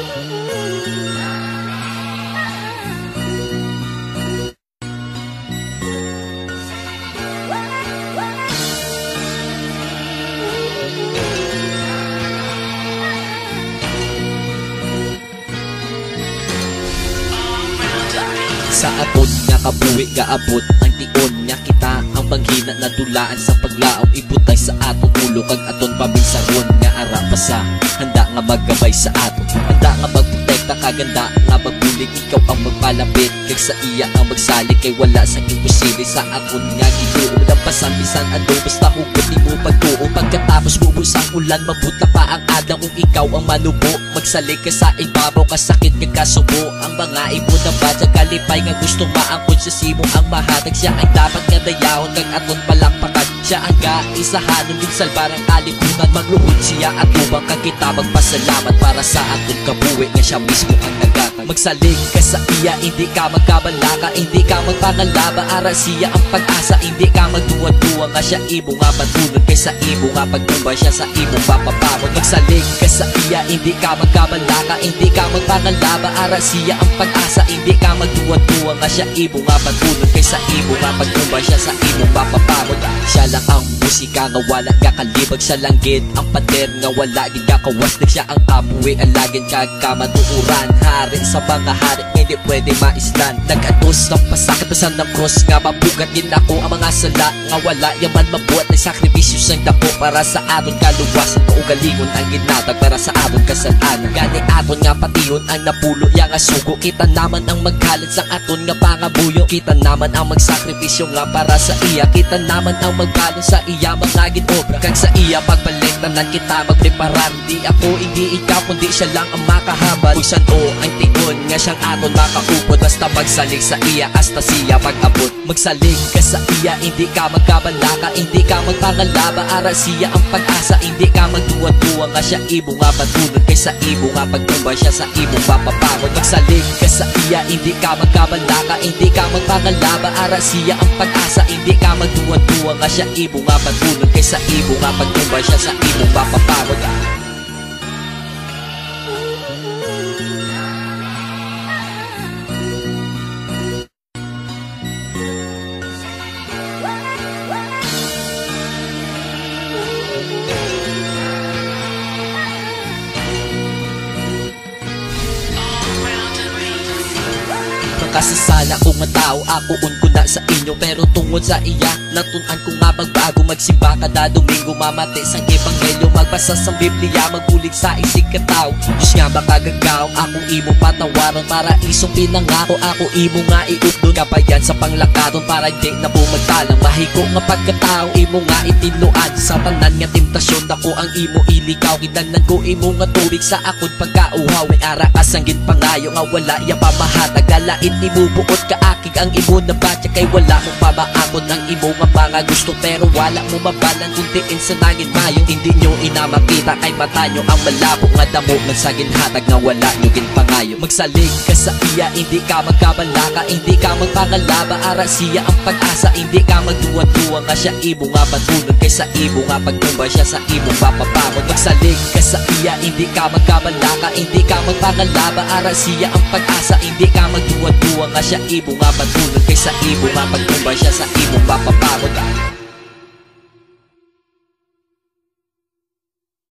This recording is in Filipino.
Sa aton nga kabuhi gaabot ang tion nga kita ang panghina na dulaan sa paglaom ibutay sa aton ulo kag aton paminsaron nga ara pa sa handa nga maggabay sa aton handa nga magprotekta kaganda nga magbulig ikaw ang magpalapit kag sa iya ang magsalik kay wala sa imposible sa aton nga gituo lampasan bisan ano basta hugot nimo pagtuo pagkatapos bubusang ulan mabutla pa ang adlaw kung ikaw ang manubo magsalik ka sa ibabaw kasakit kag kasubo ang mga ibon na badya kalipay nga gusto maangkod sa simo ang mahatag siya ang dapat nga dayahon kag aton palakpakan siya ang kaisahanon din salbarang kalibutan magluhod siya at ubang kag kita magpasalamat para sa aton kabuhi nga siya mismo ang nagatag magsalig ka sa iya hindi ka magkabalaka hindi ka magpangalaba ara siya ang pag-asa hindi ka magduwa-duwa nga siya ibo nga matulog kay sa ibo nga pagtumba siya sa ibo papapamon magsalig ka sa iya hindi ka magkabalaka hindi ka magpangalaba ara siya ang pag-asa hindi ka magduwa-duwa nga siya ibo nga matulog kay sa ibo nga pagtumba siya sa ibo papapamon siya lang ang musika nga wala kakalibag sa langgit ang pader nga wala di kakawas na siya ang kabuhi alagin kagkamatuuran hari sa mga hari hindi pwede maislan nag-atos ng pasakit basan ng cross nga mabugat din ako ang mga sala nga wala yaman mabuhat ng sakripisyo sang dako para sa aton kaluwasan kaugalingon ang ginatag para sa aton kasalanan gani aton nga patihon ang napulo yang asugo kita naman ang magkalat sa aton nga pangabuyo kita naman ang magsakripisyo nga para sa iya kita naman ang magbalon sa iya mga ginobra kag sa iya pagbalik tanan kita magpreparar di ako hindi ikaw kundi siya lang ang makahabal kung saan o ang tion nga siyang aton makaupod basta magsalig sa iya hasta siya pag-abot magsalig ka sa iya hindi ka magkabalaka hindi ka magpangalaba ara siya ang pag-asa hindi ka magduwa-duwa nga siya ibo nga patulog kay sa ibo nga pagtumba siya sa ibo papapagod magsalig ka sa iya hindi ka magkabalaka hindi ka magpangalaba ara siya ang pag-asa hindi ka magduwa-duwa nga siya ibo nga patulog kay sa ibo nga pagtumba siya sa ibo papapagod kasasala ko nga tao ako ko na sa inyo pero tungod sa iya natunan ko nga magbago magsimba kada Domingo mamate sang ebanghelyo magbasa sa Biblia magbulig sa isig ka tao Diyos nga makagagaw akong imo patawaron para isong pinangako ako imo nga iupdon kabayan sa panglakaton para di na bumagtalang mahiko nga pagkatao imo nga itinluan sa tanan nga temptasyon ako ang imo iligaw kinahanglan ko imo nga tubig sa akon pagkauhaw may ara kasanggit pangayo nga wala iya pamahatag galait ibubuot ka akig ang imo na batya kay wala mo pabaakon ang imo nga mga gusto pero wala mo mabalang kuntiin sa nangin mayo hindi nyo inamakita kay mata nyo ang malabo nga damo nagsagin hatag nga wala nyo ginpangayo magsalig ka sa iya hindi ka magkabalaka hindi ka magpangalaba ara siya ang pag-asa hindi ka magduwa-duwa nga siya ibo nga patulog kay sa ibo nga pagtumba siya sa ibo papapamon magsalig ka sa iya hindi ka magkabalaka hindi ka magpangalaba ara siya ang pag-asa hindi ka magduwa-duwa nga siya ibo nga patulog kay sa ibo nga pagtumba siya sa ibo papapagod